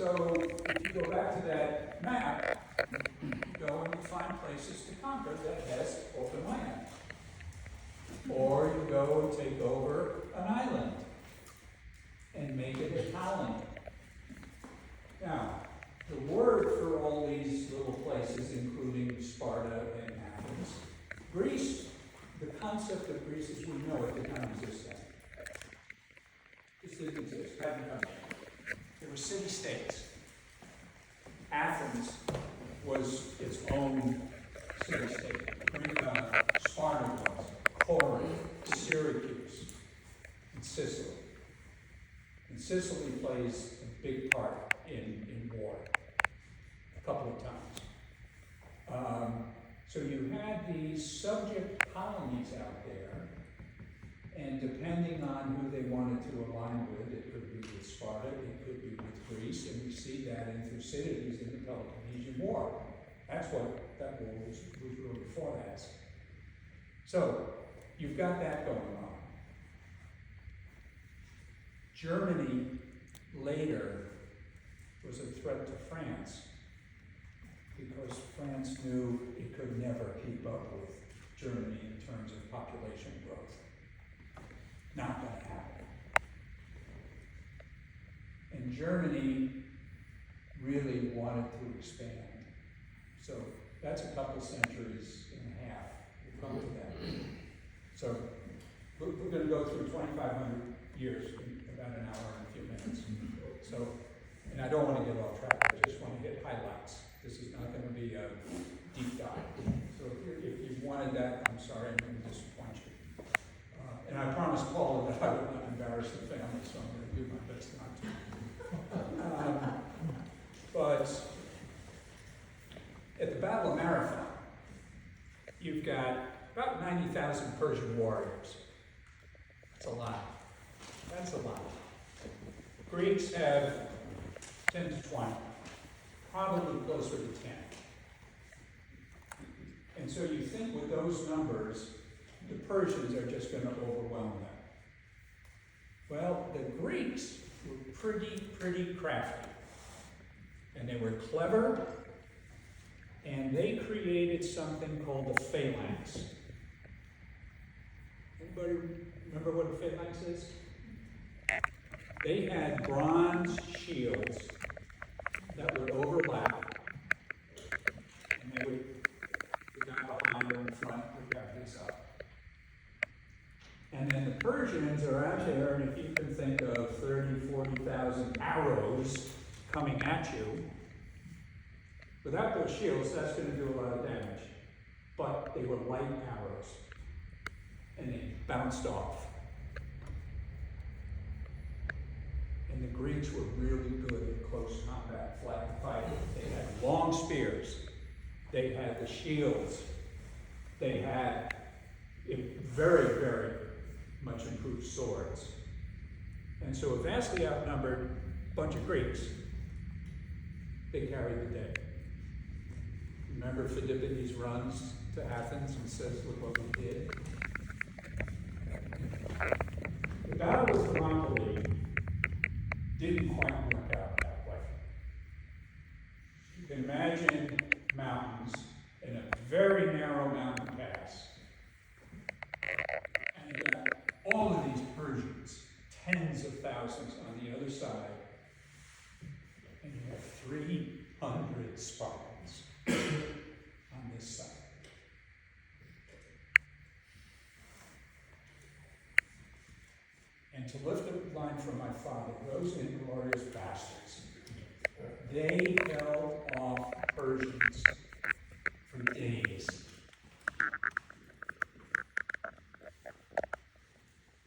So if you go back to that map, you go and you find places to conquer that has open land. Or you go and take over an island and make it a colony. Now, the word for all these little places, including Sparta and Athens, Greece, the concept of Greece as we know it did not exist then. This didn't exist, hadn't come yet. There were city-states. Athens was its own city-state. Sparta was, Corinth, Syracuse, and Sicily. And Sicily plays a big part in war, a couple of times. So you had these subject colonies out there, and depending on who they wanted to align with, it could be with Sparta, it could be with Greece, and we see that in Thucydides in the Peloponnesian War. That's what that war was really fought as. So, you've got that going on. Germany later was a threat to France because France knew it could never keep up with Germany in terms of population growth. Not going to happen. And Germany really wanted to expand. So that's a couple centuries and a half. We'll come to that. So we're going to go through 2,500 years in about an hour and a few minutes. So, and I don't want to get off track. I just want to hit highlights. This is not going to be a deep dive. So if you wanted that, I'm sorry, I'm going to disappoint you. And I promised Paula that I would not embarrass the family, so I'm going to do my best not to. But at the Battle of Marathon, you've got about 90,000 Persian warriors. That's a lot. That's a lot. Greeks have 10 to 20, probably closer to 10. And so you think with those numbers, the Persians are just going to overwhelm them. Well, the Greeks were pretty crafty. And they were clever, and they created something called the phalanx. Anybody remember what a phalanx is? They had bronze shields that would overlap, and they would, the guy behind or in front would have this up. And then the Persians are out there, and if you can think of 30,000, 40,000 arrows coming at you, without those shields, that's going to do a lot of damage. But they were light arrows, and they bounced off. And the Greeks were really good at close combat fighting. They had long spears. They had the shields. They had very much improved swords. And so a vastly outnumbered bunch of Greeks, they carried the day. Remember Philippides runs to Athens and says, look what we did. The battle of Thermopylae didn't quite work out that way. You can imagine mountains in a very narrow mountain pass. And you got all of these Persians, tens of thousands on the other side. And you have 300 Spartans on this side. And to lift a line from my father, those inglorious bastards, they held off Persians for days.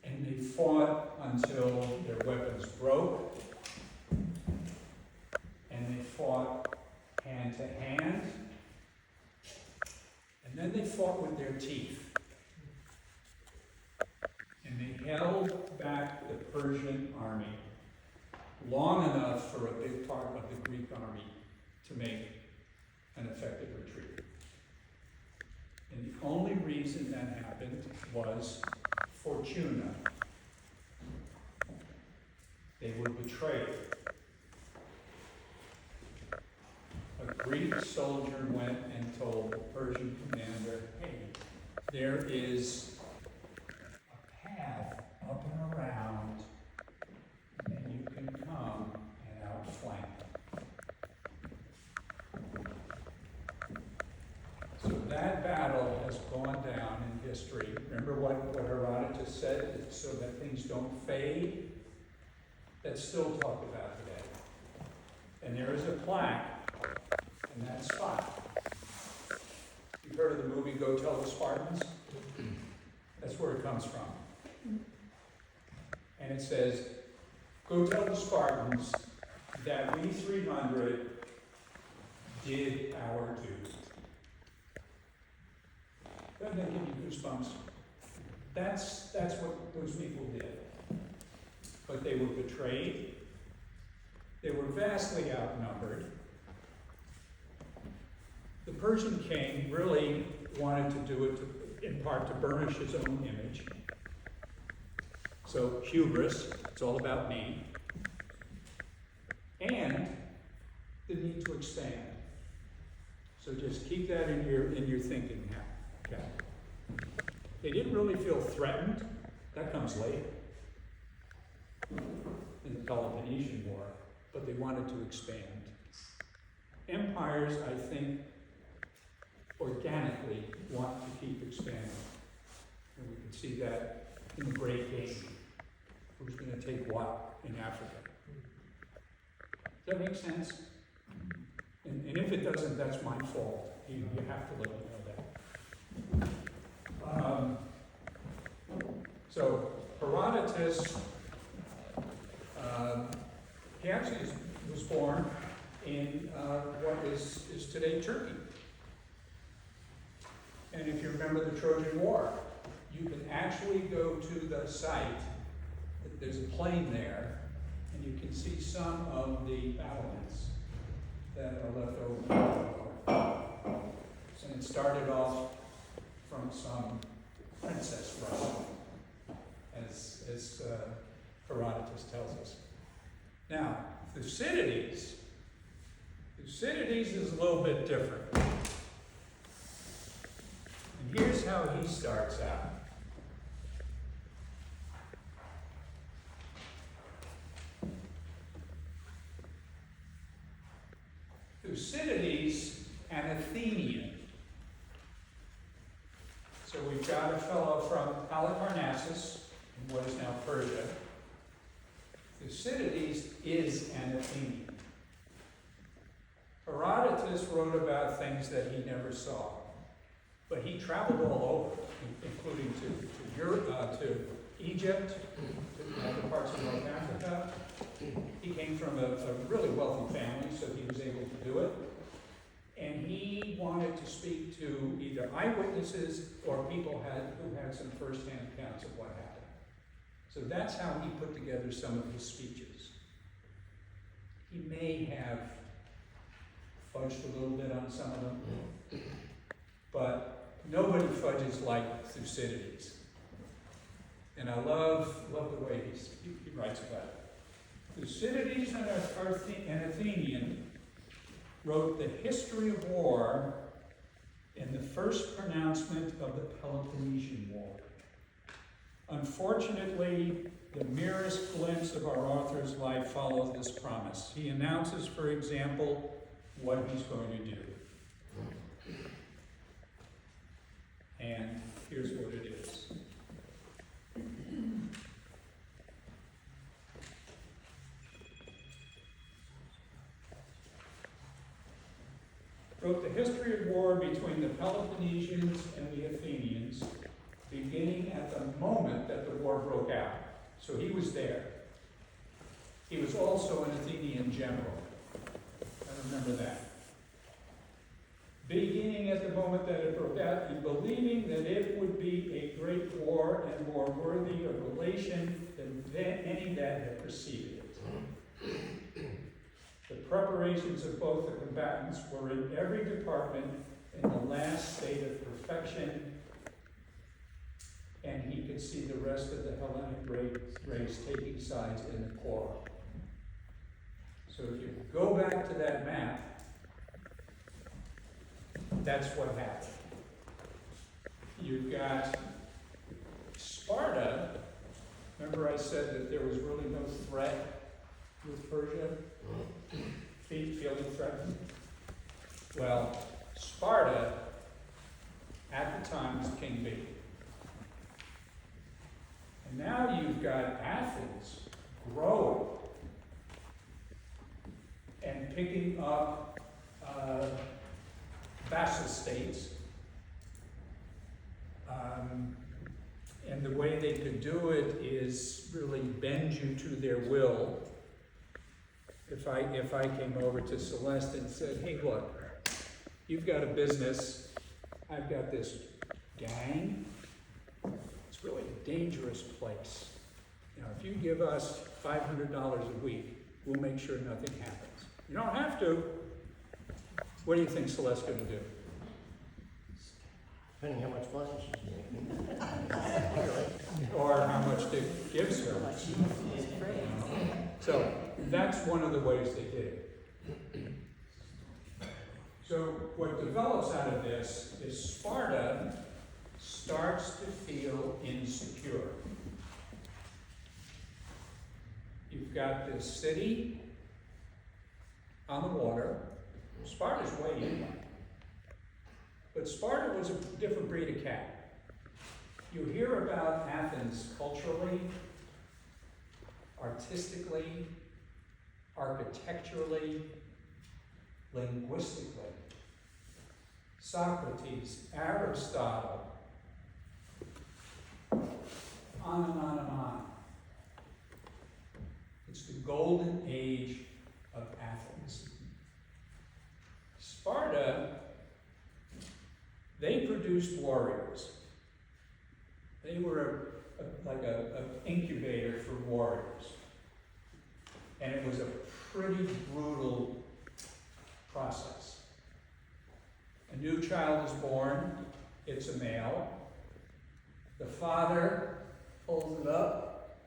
And they fought until their weapons broke, and they fought hand to hand, and then they fought with their teeth. And they held back the Persian army long enough for a big part of the Greek army to make an effective retreat. And the only reason that happened was Fortuna. They were betrayed. Greek soldier went and told the Persian commander, hey, there is a path up and around, and you can come and outflank. So that battle has gone down in history. Remember what Herodotus said, so that things don't fade? That's still talked about today. And there is a plaque in that spot. You've heard of the movie Go Tell the Spartans? That's where it comes from. And it says, go tell the Spartans that we 300 did our due. Doesn't that give you goosebumps? That's what those people did. But they were betrayed. They were vastly outnumbered. The Persian king really wanted to do it in part to burnish his own image. So hubris, it's all about me. And the need to expand. So just keep that in your thinking now. Okay. They didn't really feel threatened. That comes later in the Peloponnesian War, but they wanted to expand. Empires, I think, organically want to keep expanding. And we can see that in the Great Game. Who's going to take what in Africa? Does that make sense? And if it doesn't, that's my fault. You have to let me know that. So Herodotus, he actually was born in what is today Turkey. And if you remember the Trojan War, you can actually go to the site. There's a plain there, and you can see some of the battlements that are left over. And it started off from some princess Russia, as Herodotus tells us. Now, Thucydides is a little bit different. And here's how he starts out. Thucydides, an Athenian. So we've got a fellow from Halicarnassus, in what is now Persia. Thucydides is an Athenian. Herodotus wrote about things that he never saw, but he traveled all over, including to Europe, to Egypt, to other parts of North Africa. He came from a really wealthy family, so he was able to do it. And he wanted to speak to either eyewitnesses or people who had some first-hand accounts of what happened. So that's how he put together some of his speeches. He may have fudged a little bit on some of them, but nobody fudges like Thucydides. And I love the way he writes about it. Thucydides, an Athenian, wrote the history of war in the first pronouncement of the Peloponnesian War. Unfortunately, the merest glimpse of our author's life follows this promise. He announces, for example, what he's going to do. And here's what it is. Wrote the history of war between the Peloponnesians and the Athenians, beginning at the moment that the war broke out. So he was there. He was also an Athenian general. I remember that. Beginning at the moment that it broke out, and believing that it would be a great war and more worthy of relation than any that had preceded it. The preparations of both the combatants were in every department in the last state of perfection, and he could see the rest of the Hellenic race taking sides in the quarrel. So if you go back to that map, that's what happened. You've got Sparta. Remember I said that there was really no threat with Persia? Feeling threatened? Well, Sparta, at the time, was King B. And now you've got Athens growing and picking up vassal states. And the way they could do it is really bend you to their will. If I came over to Celeste and said, hey, look, you've got a business, I've got this gang, it's really a dangerous place. You know, if you give us $500 a week, we'll make sure nothing happens. You don't have to. What do you think Celeste's going to do? Depending how much money she's making. Or how much they gives her. So that's one of the ways they did it. So what develops out of this is Sparta starts to feel insecure. You've got this city on the water. Sparta's way inland. But Sparta was a different breed of cat. You hear about Athens culturally, artistically, architecturally, linguistically. Socrates, Aristotle, on and on and on. It's the golden age of Athens. Sparta, they produced warriors. They were like an incubator for warriors. And it was a pretty brutal process. A new child is born, it's a male. The father pulls it up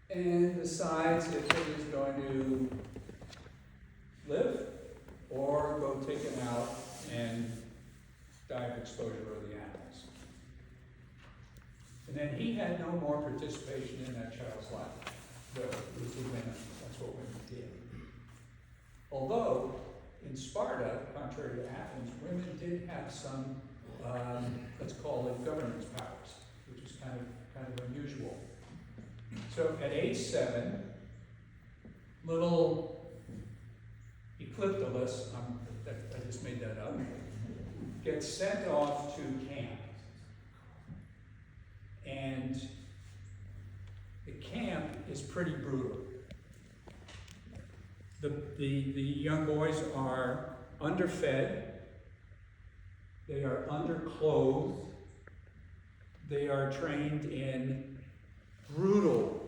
and decides if it is going to live or go take it out and die of exposure of the animals. And then he had no more participation in that child's life. It was the women. That's what women did. Although, in Sparta, contrary to Athens, women did have some, let's call it governance powers, which is kind of unusual. So at age 7, little Ecliptolus, I just made that up, gets sent off to camp. And the camp is pretty brutal. The young boys are underfed, they are underclothed, they are trained in brutal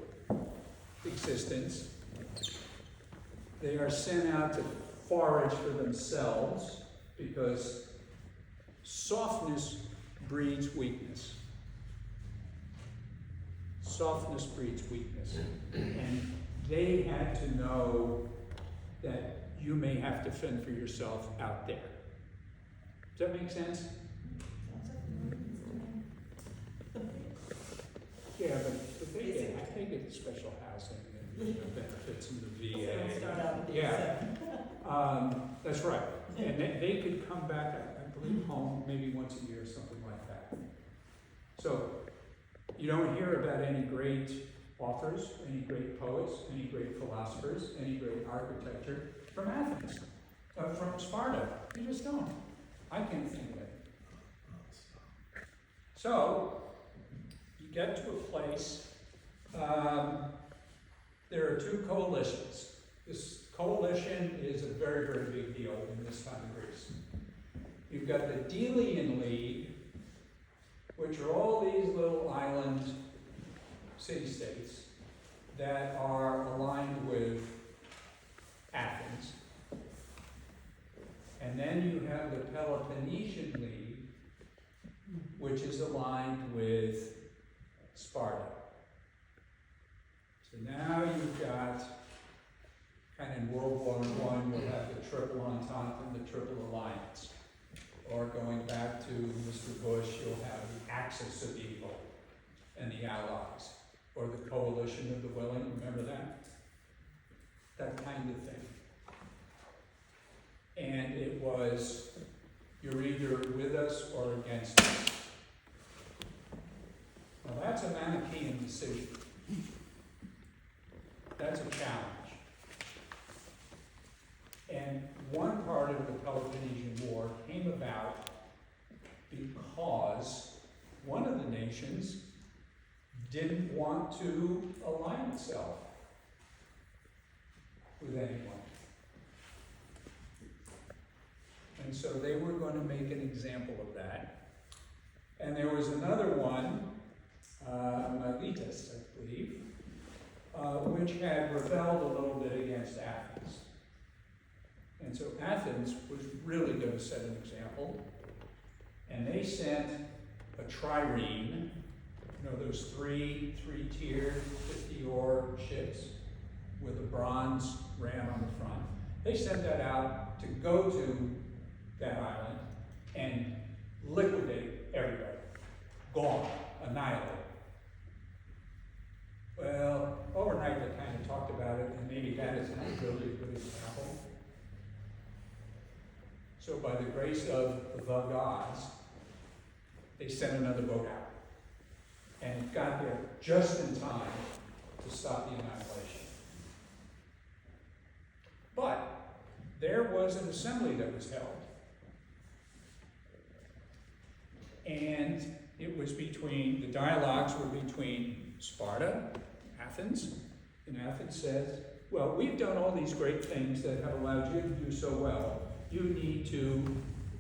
existence. They are sent out to forage for themselves because softness breeds weakness. Softness breeds weakness. And they had to know that you may have to fend for yourself out there. Does that make sense? Yeah, but they get special housing and benefits in the VA. Yeah, that's right. And they could come back, I believe, home maybe once a year, something like that. So you don't hear about any great authors, any great poets, any great philosophers, any great architecture from Athens, from Sparta. You just don't. I can't think of it. So you get to a place, there are two coalitions. This coalition is a very, very big deal in this time of Greece. You've got the Delian League, which are all these little island city-states that are aligned with Athens. And then you have the Peloponnesian League, which is aligned with Sparta. So now you've got, kind of in World World War I, you'll have the Triple Entente and the Triple Alliance. Or going back to Mr. Bush, you'll have the Axis of Evil and the Allies. Or the Coalition of the Willing, remember that? That kind of thing. And it was, you're either with us or against us. Now that's a Manichaean decision. That's a challenge. And one part of the Peloponnesian War came about because one of the nations didn't want to align itself with anyone. And so they were going to make an example of that. And there was another one, Miletus, I believe, which had rebelled a little bit against Athens. And so Athens was really going to set an example. And they sent a trireme, you know, those three-tiered 50-oar ships with a bronze ram on the front. They sent that out to go to that island and liquidate everybody. Gone, annihilate. Well, overnight they kind of talked about it, and maybe that is not really a good example. So by the grace of the gods, they sent another boat out. And it got there just in time to stop the annihilation. But there was an assembly that was held. And it was between, the dialogues were between Sparta, Athens, and Athens says, well, we've done all these great things that have allowed you to do so well. You need to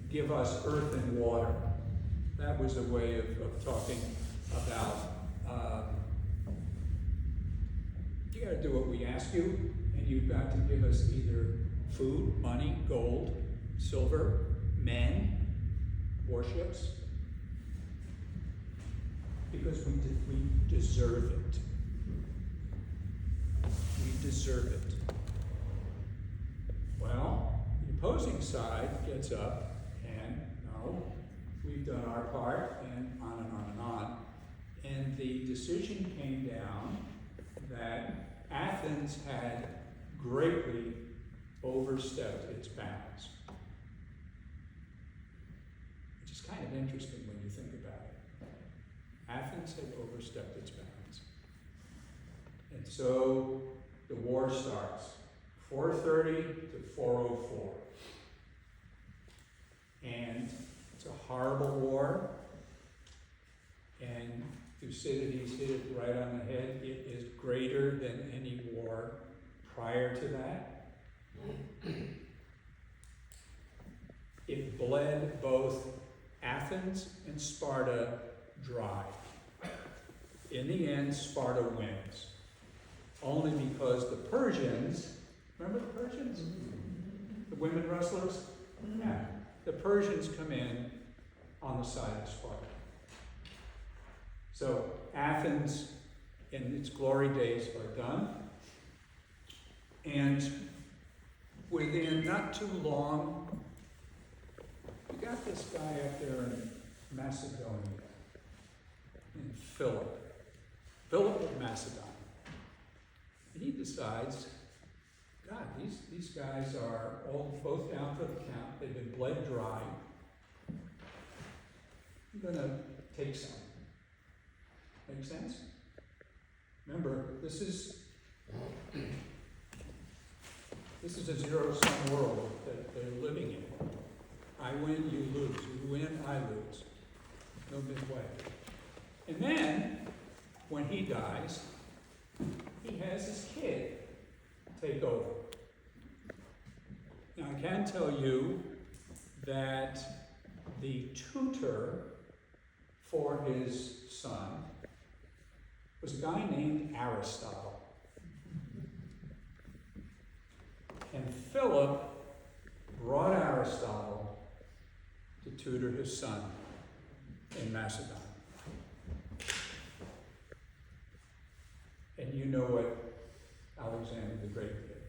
give us earth and water. That was a way of talking about, you got to do what we ask you, and you've got to give us either food, money, gold, silver, men, warships, because we deserve it. We deserve it. Well, the opposing side gets up and, no, we've done our part, and on and on and on. And the decision came down that Athens had greatly overstepped its bounds. Which is kind of interesting when you think about it. Athens had overstepped its bounds. And so the war starts, 430 to 404. And it's a horrible war. And Thucydides hit it right on the head. It is greater than any war prior to that. It bled both Athens and Sparta dry. In the end, Sparta wins. Only because the Persians, remember the Persians? The women wrestlers? Yeah. The Persians come in on the side of Sparta. So Athens in its glory days are done. And within not too long, we got this guy up there in Macedonia, in Philip of Macedon. And he decides, God, these guys are all both down for the count. They've been bled dry. I'm going to take some. Make sense? Remember, this is a zero-sum world that they're living in. I win, you lose. You win, I lose. No midway. And then, when he dies, he has his kid take over. Now, I can tell you that the tutor for his son was a guy named Aristotle. And Philip brought Aristotle to tutor his son in Macedon. And you know what Alexander the Great did.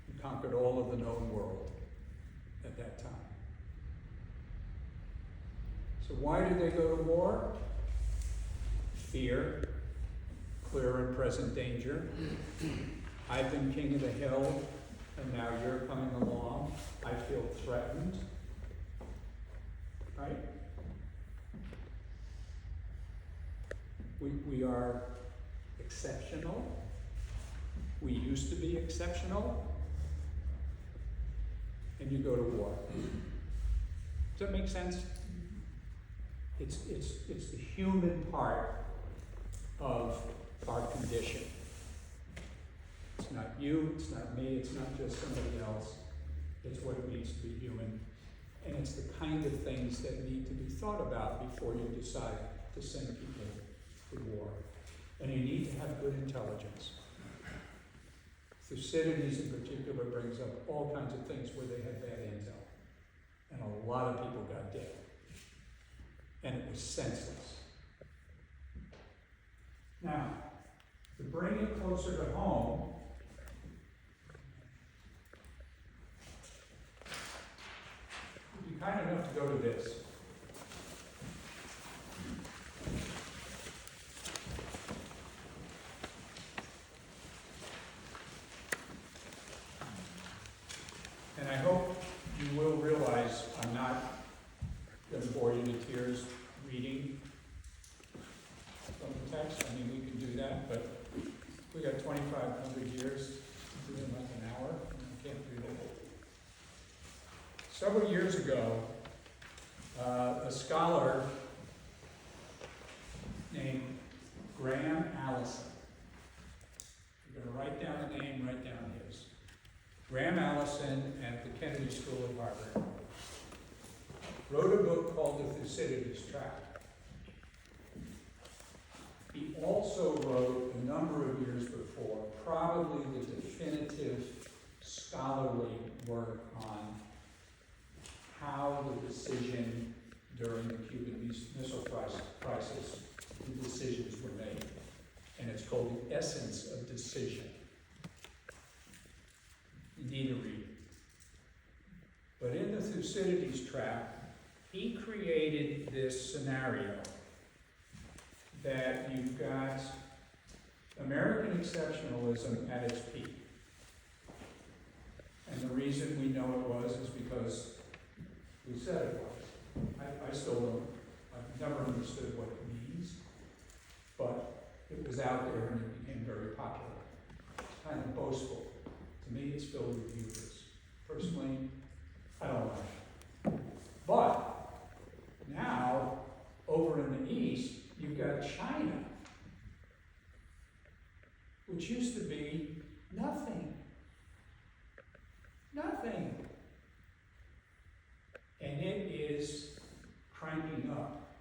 He conquered all of the known world at that time. So why did they go to war? Fear, clear and present danger. I've been king of the hill, and now you're coming along. I feel threatened. Right? We are exceptional. We used to be exceptional. And you go to war. Does that make sense? It's the human part of our condition. It's not you, it's not me, it's not just somebody else. It's what it means to be human. And it's the kind of things that need to be thought about before you decide to send people to war. And you need to have good intelligence. Thucydides in particular brings up all kinds of things where they had bad intel. And a lot of people got dead. And it was senseless. Now, to bring it closer to home, you'd be kind enough to go to this. And I hope you will realize I'm not going to bore you to tears reading from the text. I mean, we can do that, but we got 2,500 years to do it in like an hour, and I can't do that. Several years ago, a scholar named Graham Allison, you're going to write down the name, write down his. Graham Allison at the Kennedy School at Harvard wrote a book called the Thucydides Tract. He also wrote a number of years before, probably the definitive scholarly work on how the decision during the Cuban Missile Crisis, the decisions were made. And it's called The Essence of Decision. You need to read it. But in the Thucydides Tract, he created this scenario that you've got American exceptionalism at its peak. And the reason we know it was is because we said it was. I still don't, I've never understood what it means, but it was out there and it became very popular. It's kind of boastful. To me, it's filled with hubris. Personally, I don't like it. But now, over in the East, you've got China, which used to be nothing. Nothing. And it is cranking up.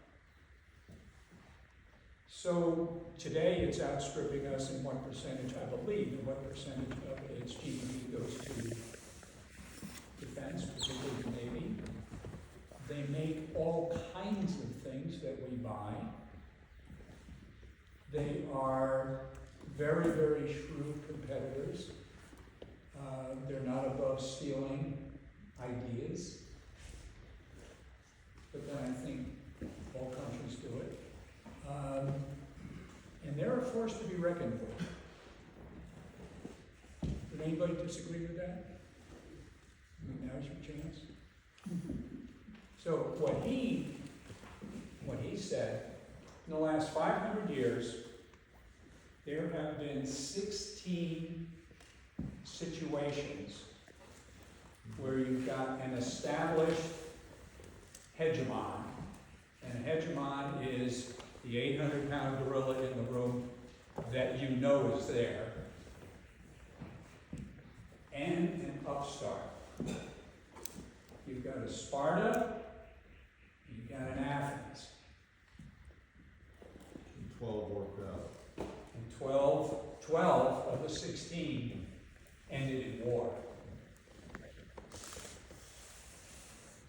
So today it's outstripping us in what percentage, I believe, and what percentage of its GDP goes to defense, particularly the Navy. They make all kinds of things that we buy. They are very, very shrewd competitors. They're not above stealing ideas. But then I think all countries do it. And they're a force to be reckoned with. Would anybody disagree with that? I mean, now's your chance. So what he said, in the last 500 years, there have been 16 situations where you've got an established hegemon, and a hegemon is the 800-pound gorilla in the room that you know is there, and an upstart. You've got a Sparta, you've got an Athens. 12 worked out. And 12 of the 16 ended in war.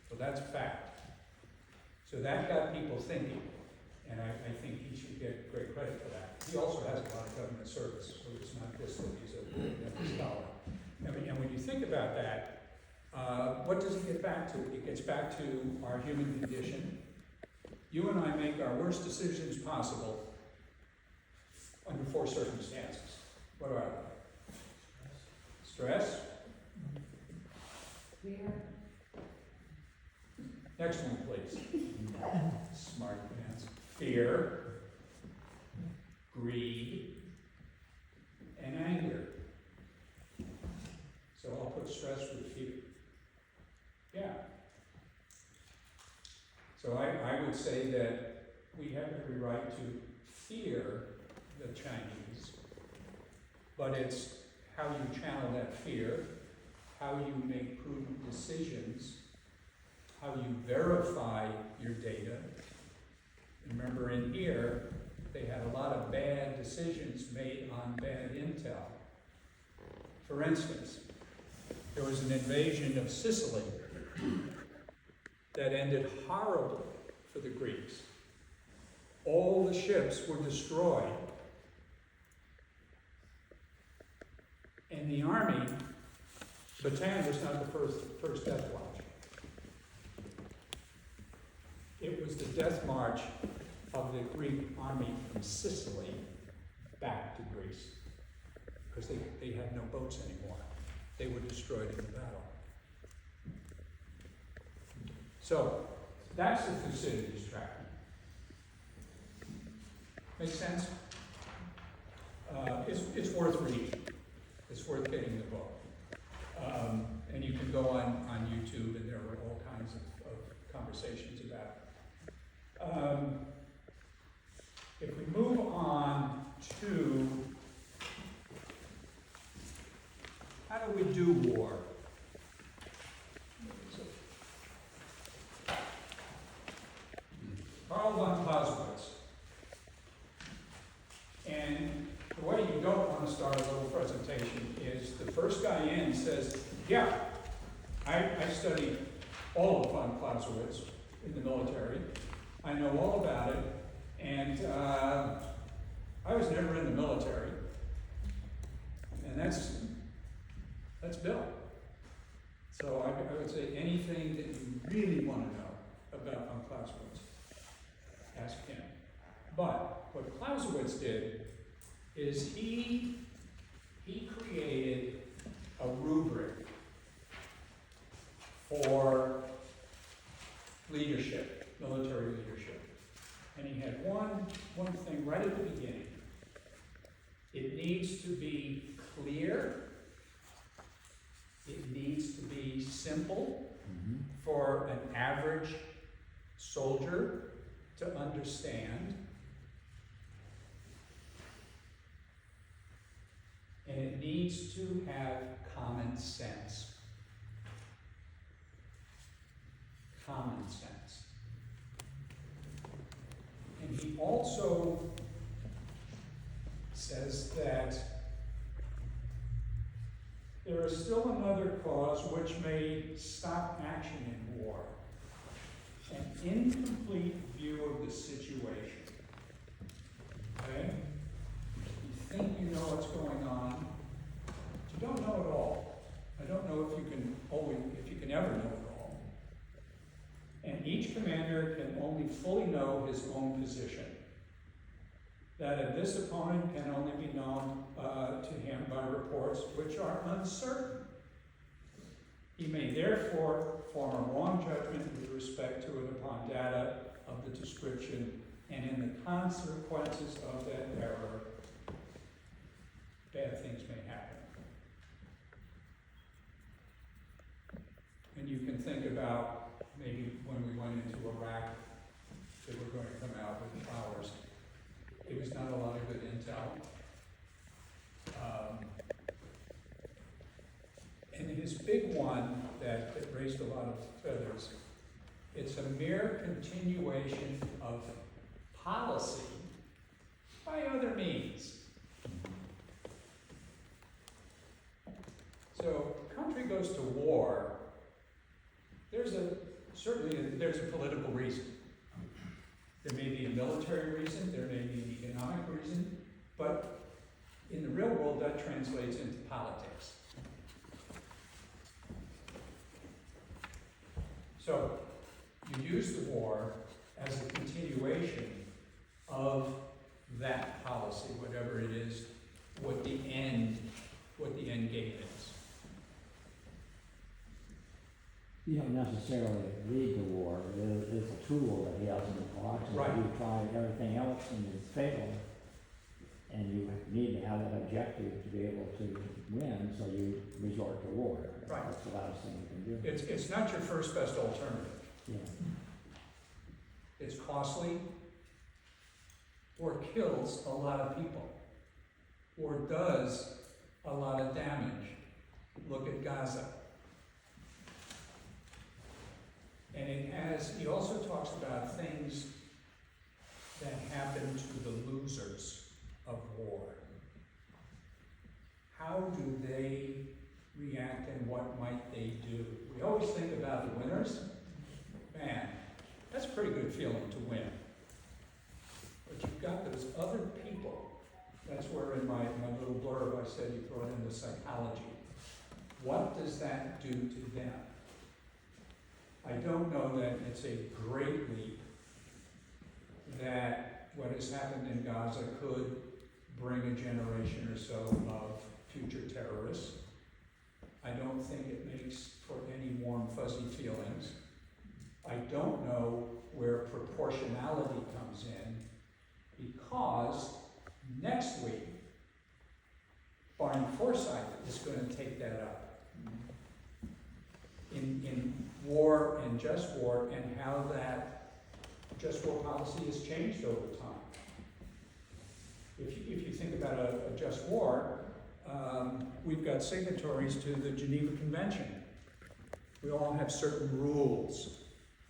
So that's a fact. So that got people thinking, and I think he should get great credit for that. He also has a lot of government service, so it's not just that he's a scholar. And when you think think about that, what does it get back to? It gets back to our human condition. You and I make our worst decisions possible under 4 circumstances. What are they? Stress. Fear. Next one, please. Smart pants. Fear, greed, and anger. So I'll put stress with fear. Yeah. So I would say that we have every right to fear the Chinese, but it's how you channel that fear, how you make prudent decisions, how you verify your data. Remember in here, they had a lot of bad decisions made on bad intel. For instance, there was an invasion of Sicily that ended horribly for the Greeks. All the ships were destroyed. And the army, Bataan was not the first death watch. It was the death march of the Greek army from Sicily back to Greece, because they had no boats anymore. They were destroyed in the battle. So, that's the Thucydides tract. Make sense? It's worth reading. It's worth getting the book. And you can go on YouTube, and there were all kinds of conversations about it. If we move on to how do we do war? Karl von Clausewitz. And the way you don't want to start a little presentation is the first guy in says, yeah, I studied all of von Clausewitz in the military. I know all about it, and I was never in the military. And that's Bill. So I would say anything that you really want to know about von Clausewitz, ask him. But what Clausewitz did is he created a rubric for leadership, military leadership. And he had one thing right at the beginning. It needs to be clear. It needs to be simple for an average soldier to understand. And it needs to have common sense. Common sense. And he also says that there is still another cause which may stop action in war: an incomplete view of the situation. Okay? You think you know what's going on, but you don't know it all. I don't know if you can ever know it all. And each commander can only fully know his own position. That this opponent can only be known to him by reports which are uncertain. He may therefore form a wrong judgment with respect to and upon data of the description, and in the consequences of that error, bad things may happen. And you can think about maybe when we went into Iraq, that we're going to come out with flowers. It was not a lot of good intel. And his big one that raised a lot of feathers, it's a mere continuation of policy by other means. So, country goes to war, there's a political reason. There may be a military reason, there may be an economic reason, but in the real world that translates into politics. So you use the war as a continuation of that policy, whatever it is, what the end game is. You don't necessarily lead the war, it's a tool that he has in the box, and Right. if you try everything else and it's fatal, and you need to have that objective to be able to win, so you resort to war. Right. That's the last thing you can do. It's not your first best alternative. Yeah. It's costly, or kills a lot of people, or does a lot of damage. Look at Gaza. And he also talks about things that happen to the losers of war. How do they react and what might they do? We always think about the winners. Man, that's a pretty good feeling to win. But you've got those other people. That's where in my little blurb I said you throw it into psychology. What does that do to them? I don't know that it's a great leap that what has happened in Gaza could bring a generation or so of future terrorists. I don't think it makes for any warm, fuzzy feelings. I don't know where proportionality comes in, because next week, Barney Forsyth is going to take that up in war and just war, and how that just war policy has changed over time. If you think about a just war, we've got signatories to the Geneva Convention. We all have certain rules,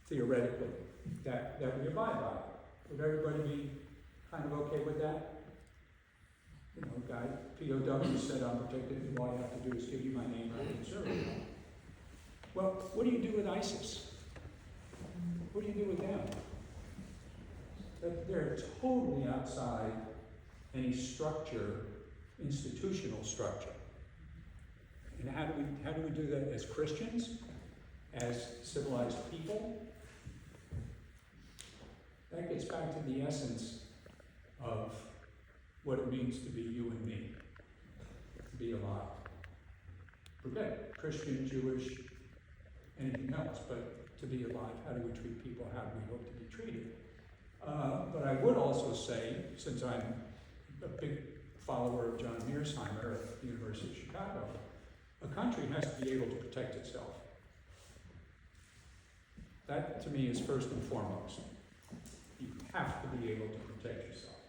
theoretically, that we abide by. Would everybody be kind of okay with that? You know, guy, POW said I'm protected, and all you have to do is give you my name, I can serve you. Well, what do you do with ISIS? What do you do with them? They're totally outside any structure, institutional structure. And how do we do that as Christians? As civilized people? That gets back to the essence of what it means to be you and me, to be alive. Forget Christian, Jewish, anything else, but to be alive, how do we treat people, how do we hope to be treated? But I would also say, since I'm a big follower of John Mearsheimer at the University of Chicago, a country has to be able to protect itself. That, to me, is first and foremost. You have to be able to protect yourself.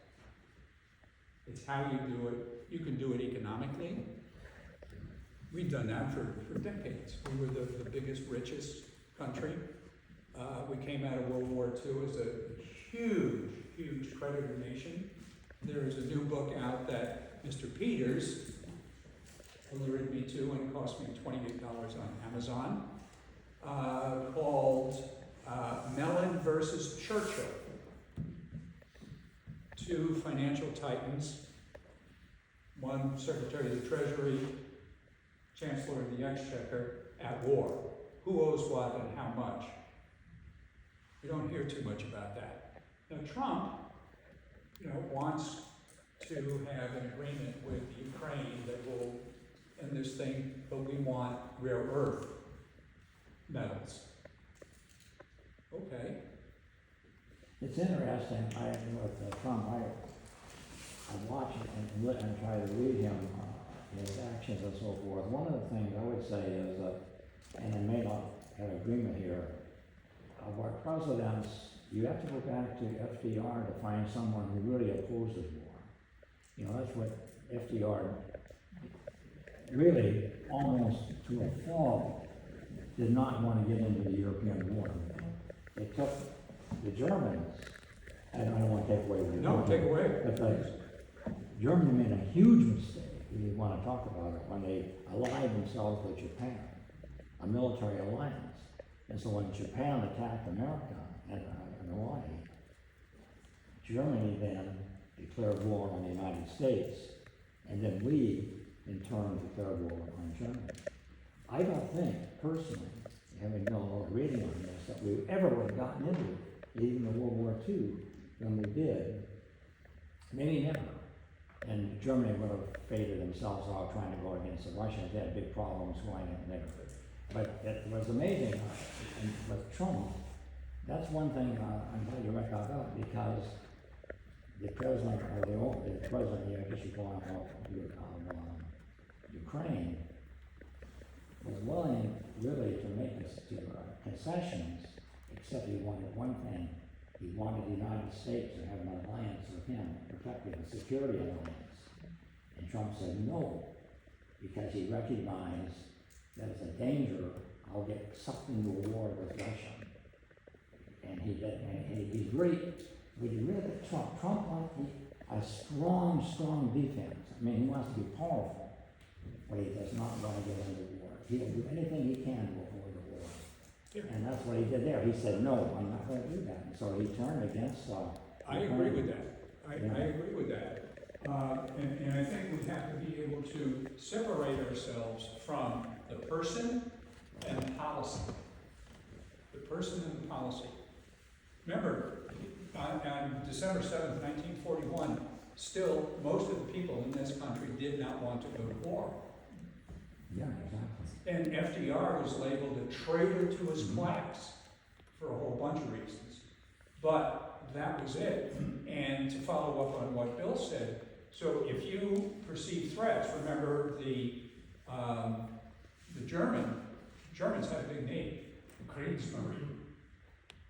It's how you do it. You can do it economically. We've done that for decades. We were the biggest, richest country. We came out of World War II as a huge, huge creditor nation. There is a new book out that Mr. Peters alerted me to, and it cost me $28 on Amazon, called Mellon versus Churchill. Two financial titans, one Secretary of the Treasury, Chancellor of the Exchequer, at war. Who owes what and how much? We don't hear too much about that. Now Trump, wants to have an agreement with Ukraine that will end this thing, but we want rare earth metals. Okay. It's interesting, with Trump, I watch and try to read him, his actions and so forth. One of the things I would say is that, and I may not have agreement here, our presidents, you have to go back to FDR to find someone who really opposes war. That's what FDR really, almost to a fault, did not want to get into the European war. It took the Germans, and I don't want to take away what No, take away. But Germany made a huge mistake, if you want to talk about it, when they allied themselves with Japan, a military alliance. And so when Japan attacked America and Hawaii, Germany then declared war on the United States, and then we, in turn, declared war on Germany. I don't think, personally, having done a lot of reading on this, that we ever would have gotten into it, even in World War II, when we did. Maybe never. And Germany would have faded themselves out trying to go against the Russians. They had big problems going in there. But it was amazing, and with Trump, that's one thing I'm glad you brought that up, because the president, or the president, I guess you call him, of Ukraine, was willing really to make concessions, except he wanted one thing. He wanted the United States to have an alliance with him, protecting the security alliance. And Trump said no, because he recognized that it's a danger, I'll get sucked into a war with Russia. And he did, and he's really, when you look at Trump wants a strong defense. I mean, he wants to be powerful, but he does not want to get into war. He'll do anything he can to avoid the war. Yeah. And that's what he did there. He said, no, I'm not going to do that. And so he turned against, I agree with that. I Yeah. agree with that. And I think we have to be able to separate ourselves from the person and the policy. The person and the policy. Remember, on December 7th, 1941, still, most of the people in this country did not want to go to war. Yeah, exactly. And FDR was labeled a traitor to his class for a whole bunch of reasons. But that was it. And to follow up on what Bill said, so if you perceive threats, remember the Germans had a big navy, the Kriegsmarine,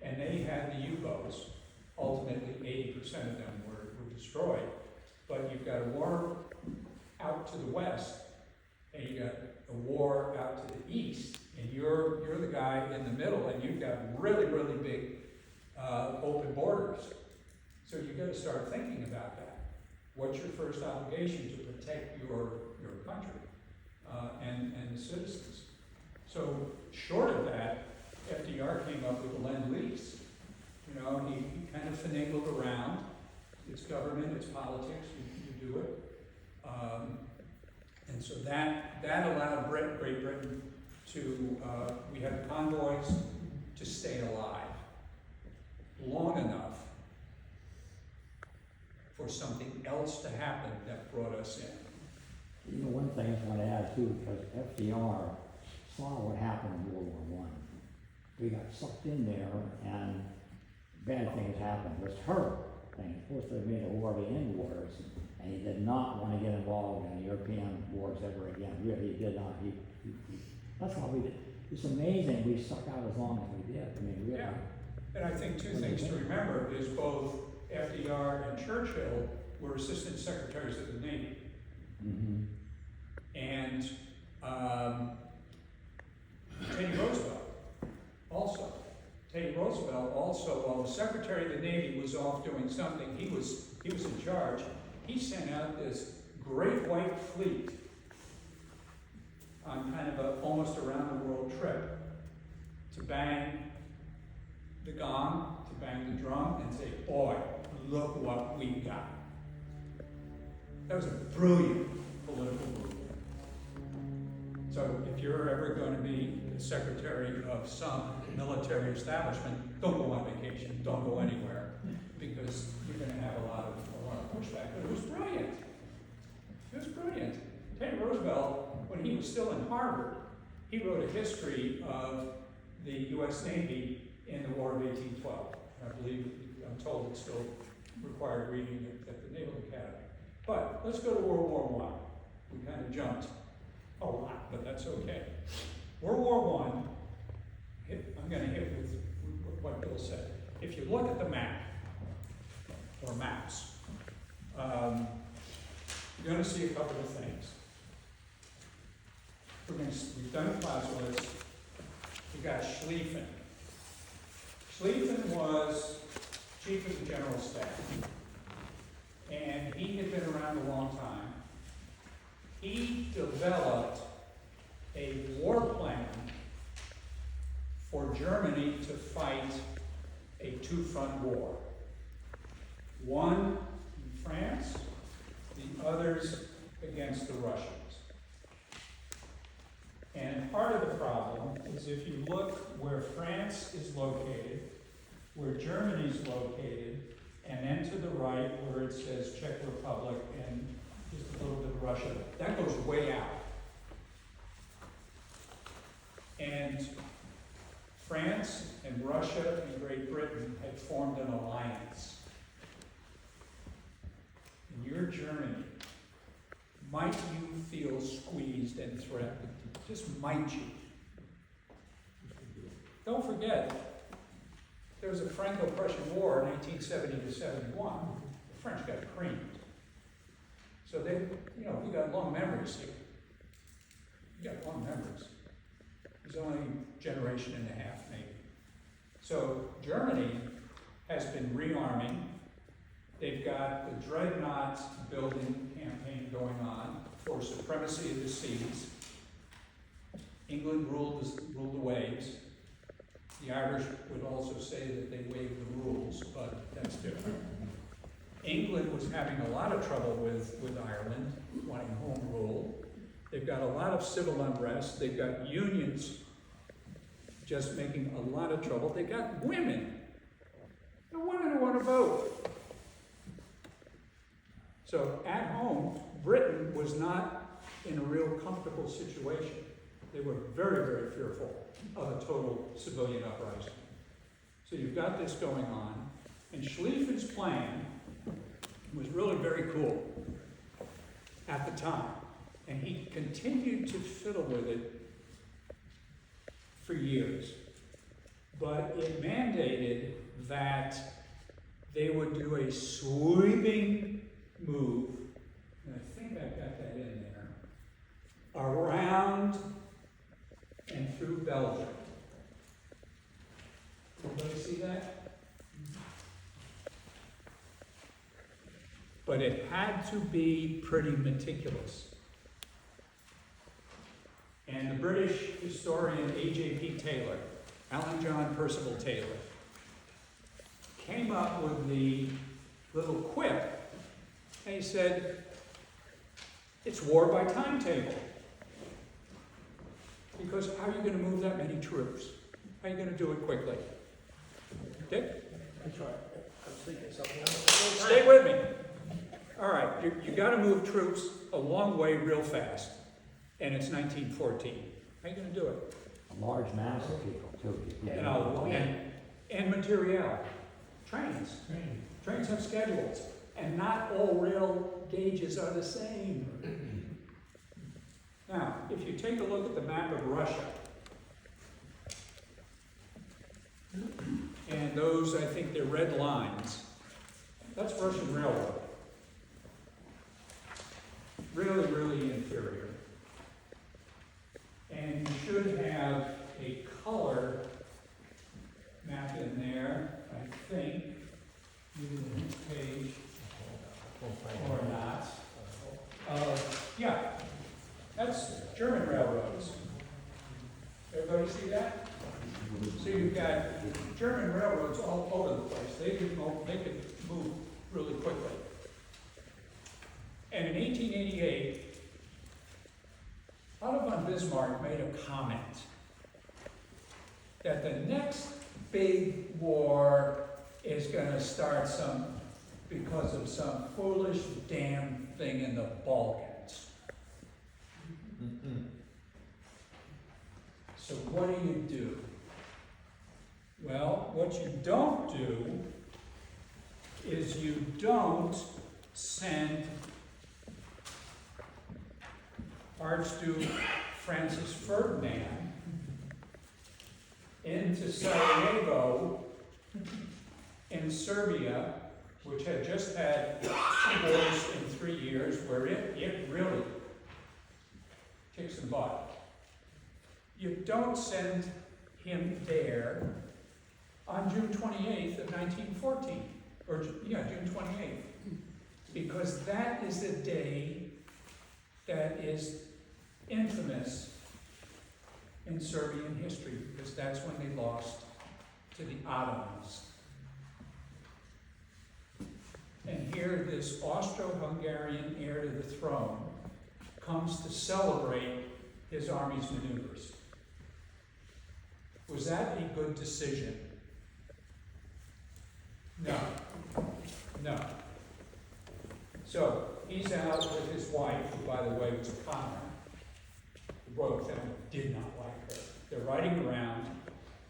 and they had the U-boats. Ultimately, 80% of them were destroyed. But you've got a war out to the west, and you got a war out to the east, and you're the guy in the middle, and you've got really big open borders. So you've got to start thinking about that. What's your first obligation to protect your country and the citizens? So short of that, FDR came up with the Lend-Lease. You know, he kind of finagled around. It's government, it's politics, you do it. And so that allowed Great Britain to, we had convoys to stay alive long enough for something else to happen that brought us in. You know, one thing I want to add too, because FDR saw what happened in World War I. We got sucked in there and bad things happened. It was her thing. Of course, they made a war of the end wars, and he did not want to get involved in the European wars ever again. Really, he did not. That's why we did. It's amazing we stuck out as long as we did. I mean, really. Yeah. And I think two things to remember is both FDR and Churchill were assistant secretaries of the Navy. Mm-hmm. And Teddy Roosevelt also. Teddy Roosevelt also, while the Secretary of the Navy was off doing something, he was in charge. He sent out this great white fleet on kind of a almost around the world trip to bang the gong, to bang the drum, and say, boy, look what we've got. That was a brilliant political move. So if you're ever going to be the secretary of some military establishment, don't go on vacation, don't go anywhere, because you're going to have a lot of pushback. But it was brilliant. It was brilliant. Teddy Roosevelt, when he was still in Harvard, he wrote a history of the U.S. Navy in the War of 1812. I believe, I'm told it's still required reading at the Naval Academy. But let's go to World War I. We kind of jumped a lot, but that's okay. World War I, I'm going to hit with what Bill said. If you look at the map, or maps, you're going to see a couple of things. We've done Clausewitz. We got Schlieffen. Schlieffen was chief of the general staff, and he had been around a long time. He developed a war plan for Germany to fight a two-front war. One in France, the others against the Russians. And And part of the problem is if you look where France is located, where Germany is located, and then to the right where it says Czech Republic and just a little bit of Russia, that goes way out. And France and Russia and Great Britain had formed an alliance. And you're Germany. Might you feel squeezed and threatened? Just might you? Don't forget, there was a Franco-Prussian War in 1870 to 71. The French got creamed. So they, you know, we got long memories here. We got long memories. There's only a generation and a half, maybe. So Germany has been rearming. They've got the dreadnought building campaign going on for supremacy of the seas. England ruled the waves. The Irish would also say that they waived the rules, but that's different. England was having a lot of trouble with Ireland, wanting home rule. They've got a lot of civil unrest. They've got unions just making a lot of trouble. They've got women. The women who want to vote. So at home, Britain was not in a real comfortable situation. They were very, very fearful of a total civilian uprising. So you've got this going on, and Schlieffen's plan was really very cool at the time. And he continued to fiddle with it for years. But it mandated that they would do a sweeping move, and I think I've got that in there, around and through Belgium. Everybody see that? But it had to be pretty meticulous. And the British historian A.J.P. Taylor, Alan John Percival Taylor, came up with the little quip, and he said, it's war by timetable. Because how are you going to move that many troops? How are you going to do it quickly? Dick? I'm sorry, I was thinking something else. Stay with me. All right, you got to move troops a long way real fast, and it's 1914. How are you going to do it? A large mass of people, too. And material. Trains. Trains have schedules, and not all rail gauges are the same. Now, if you take a look at the map of Russia, and those, I think they're red lines, that's Russian railroad. Really, really inferior. And you should have a color map in there, I think, either the next page or not. Yeah, that's German railroads. Everybody see that? So you've got German railroads all over the place. They could move really quickly. And in 1888, Otto von Bismarck made a comment that the next big war is going to start because of some foolish damn thing in the Balkans. So what do? Well, what you don't do is you don't send Archduke Francis Ferdinand into Sarajevo in Serbia, which had just had 2 wars in 3 years, where it really kicks some butt. You don't send him there on June 28th of 1914, June 28th, because that is the day that is infamous in Serbian history, because that's when they lost to the Ottomans. And here, this Austro-Hungarian heir to the throne comes to celebrate his army's maneuvers. Was that a good decision? No. No. So, he's out with his wife, who, by the way, was a commoner. The royal family did not like her. They're riding around.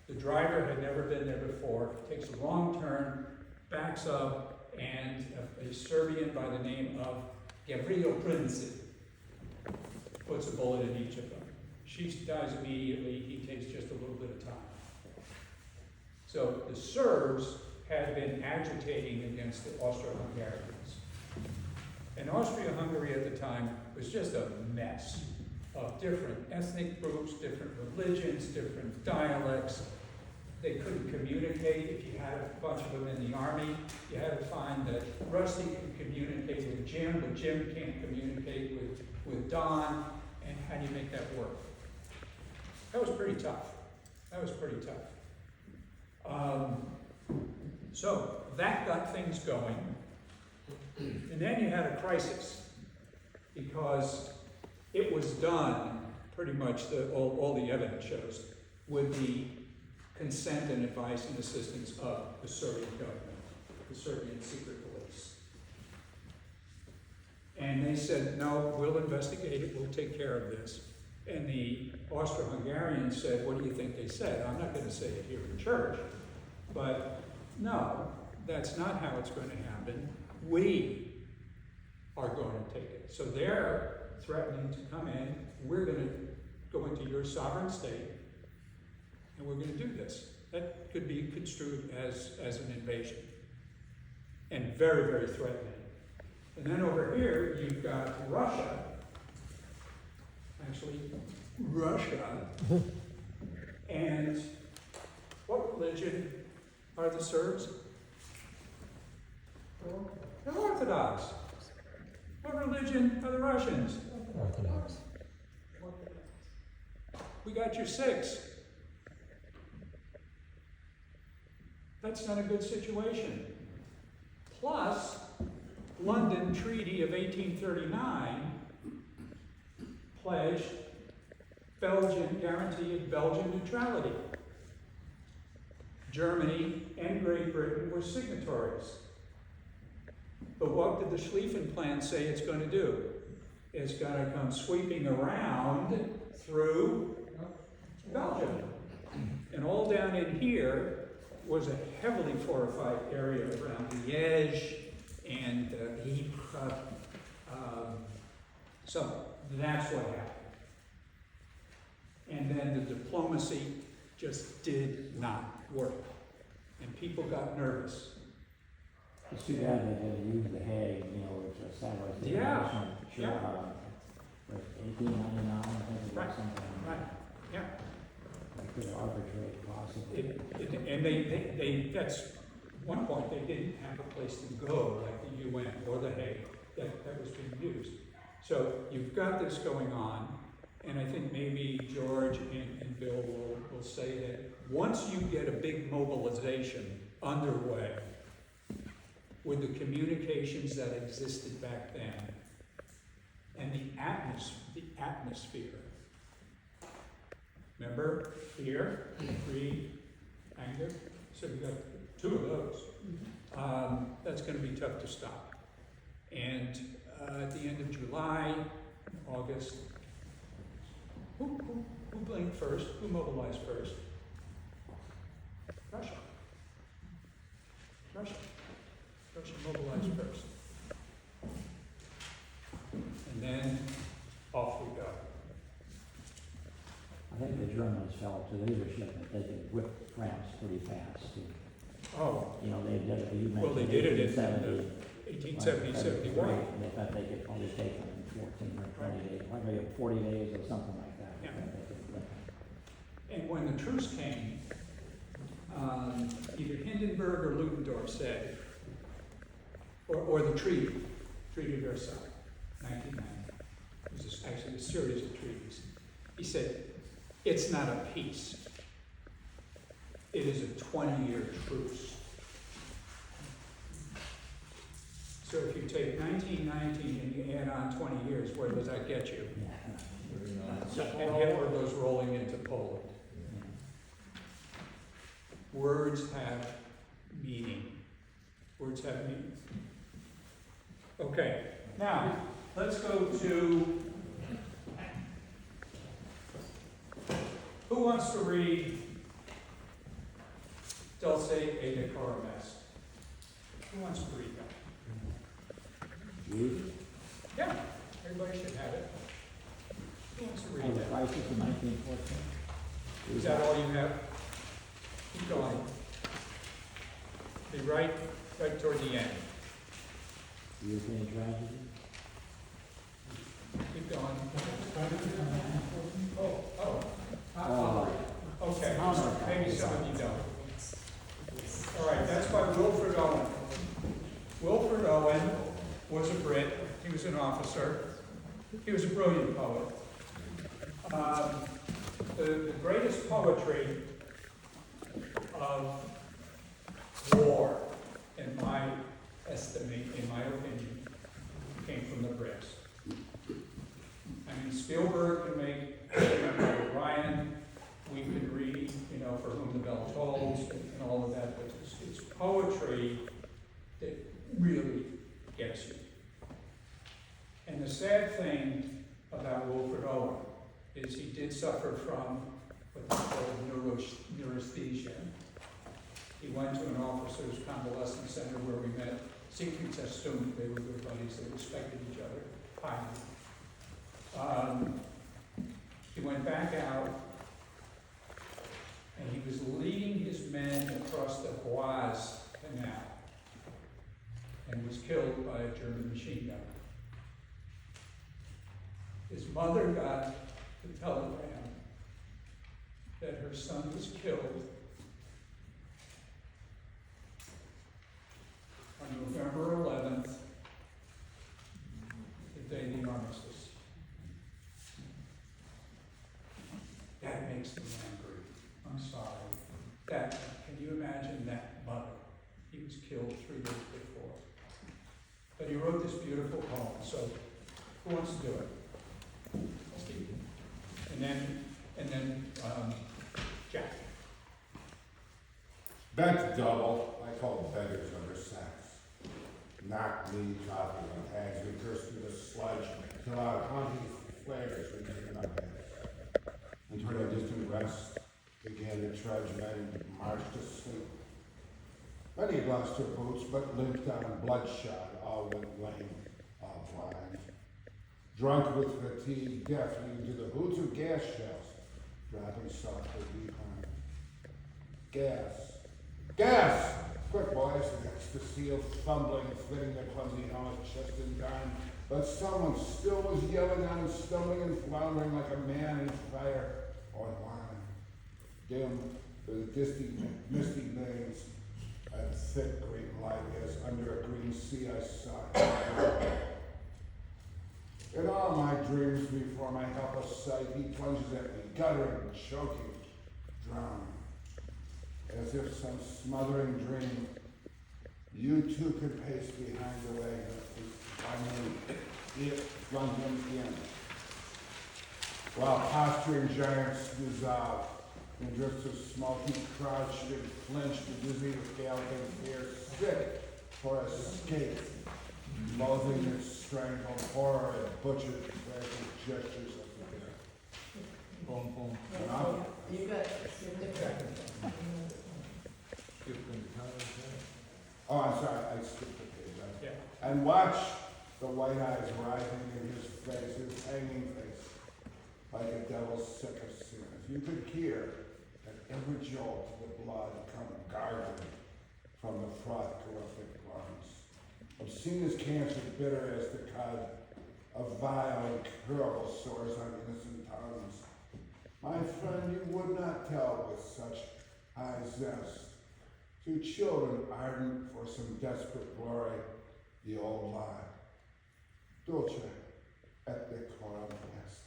The driver had never been there before, takes a wrong turn, backs up, and a Serbian by the name of Gavrilo Princip puts a bullet in each of them. She dies immediately, he takes just a little bit of time. So the Serbs had been agitating against the Austro-Hungarians. And Austria-Hungary at the time was just a mess of different ethnic groups, different religions, different dialects. They couldn't communicate. If you had a bunch of them in the army, you had to find that Rusty can communicate with Jim, but Jim can't communicate with Don. And how do you make that work? That was pretty tough. That was pretty tough. So that got things going. And then you had a crisis, because it was done, pretty much all the evidence shows, with the consent and advice and assistance of the Serbian government, the Serbian secret police. And they said, no, we'll investigate it, we'll take care of this. And the Austro-Hungarians said, what do you think they said? I'm not going to say it here in church, but no, that's not how it's going to happen. We are going to take it. So they're threatening to come in, we're going to go into your sovereign state, and we're going to do this. That could be construed as an invasion. And very, very threatening. And then over here, you've got Russia. Actually, Russia. And what religion are the Serbs? They're Orthodox. What religion are the Russians? Orthodox. We got your 6. That's not a good situation. Plus, London Treaty of 1839 pledged guaranteed Belgian neutrality. Germany and Great Britain were signatories. But what did the Schlieffen Plan say it's going to do? It's going to come sweeping around through Belgium. And all down in here was a heavily fortified area around Liège and Ypres. So that's what happened. And then the diplomacy just did not work. And people got nervous. It's too bad they had to use the Hague, which established the Yeah. international, 1899, I think it was Right. something. Right. Yeah. They could arbitrate possibly. And they that's one point, they didn't have a place to go like the UN or the Hague that was being used. So you've got this going on, and I think maybe George and Bill will say that once you get a big mobilization underway with the communications that existed back then and the atmosphere. Remember, fear, greed, anger. So we got 2 of those. That's going to be tough to stop. And at the end of July, August, who blinked first? Who mobilized first? Russia. Russia mobilized first. And then off we go. I think the Germans felt to leadership that they could whip France pretty fast. Oh, They did it, you well, they mentioned did it in 1870. 1870, 71. They thought they could probably take them in 14 or 20 days, maybe 40 days or something like that. Yeah. They could whip them. And when the truce came, either Hindenburg or Ludendorff said, or the Treaty of Versailles, 1990. It was actually a series of treaties. He said, it's not a peace. It is a 20-year truce. So if you take 1919 and you add on 20 years, where does that get you? And Hitler goes rolling into Poland. Words have meaning. Words have meaning. Okay, now, let's go to, who wants to read Dulce et Decorum Est? Who wants to read that? You, Yeah, everybody should have it. Who wants to oh, read the that? crisis of 1914. Is that all you have? Keep going. Be right toward the end. European tragedy? Keep going. Oh, Oh. okay, maybe some of you don't. All right, that's by Wilfred Owen. Wilfred Owen was a Brit, he was an officer, he was a brilliant poet. The greatest poetry of war, in my opinion, came from the Brits. I mean, Spielberg can make Ryan, we could read, For Whom the Bell Tolls, and all of that, but it's poetry that really gets you. And the sad thing about Wilfred Owen is he did suffer from what they call neurasthenia. He went to an officer's convalescent center where we met Siegfried Sestung. They were good buddies, they respected each other highly. He went back out, and he was leading his men across the Oise Canal, and was killed by a German machine gun. His mother got the telegram that her son was killed on November 11th, the day of the armistice. That makes me angry. I'm sorry. Can you imagine that mother? He was killed 3 days before. But he wrote this beautiful poem, so who wants to do it? Steve. And then Jack. Bent double, I call beggars under sacks. Knocked me, topping on hags, we cursed with a sludge, till our haunting flares were taken up heads. And toward our distant rest, began to trudge men marched asleep. Many had lost their boots, but limped on bloodshot, all went lame, all blind. Drunk with fatigue, deaf leading to the boots of gas shells, dropping softly behind. Gas! Gas! Quick, boys, the ecstasy of fumbling, flitting their clumsy helmets, chest and dime. But someone still was yelling out and stumbling and floundering like a man in fire or wine. Dim, with misty veins, and thick green light as under a green sea I saw him. In all my dreams before my helpless sight, he plunges at me, guttering, choking, drowning. As if some smothering dream, you too could pace behind the wagon. I knew it flung him in. While posturing giants dissolved, in drifts of smoke, he crouched and flinched, dizzy with galloping fear, sick for escape, loathing its strangled horror at butchered, tragic gestures of the dead. Boom, boom. Enough? You got Oh, I'm sorry, I skipped the page. Yeah. And watch the white eyes rising in his face, his hanging face, like a devil sick of sin. If you could hear at every jolt the blood come gargling from the fraught, corrupted lungs. Obscene as cancer, bitter as the cud, of vile, incurable sores on innocent tongues. My friend, you would not tell with such high zest to children ardent for some desperate glory, the old lie. Dulce et decorum est,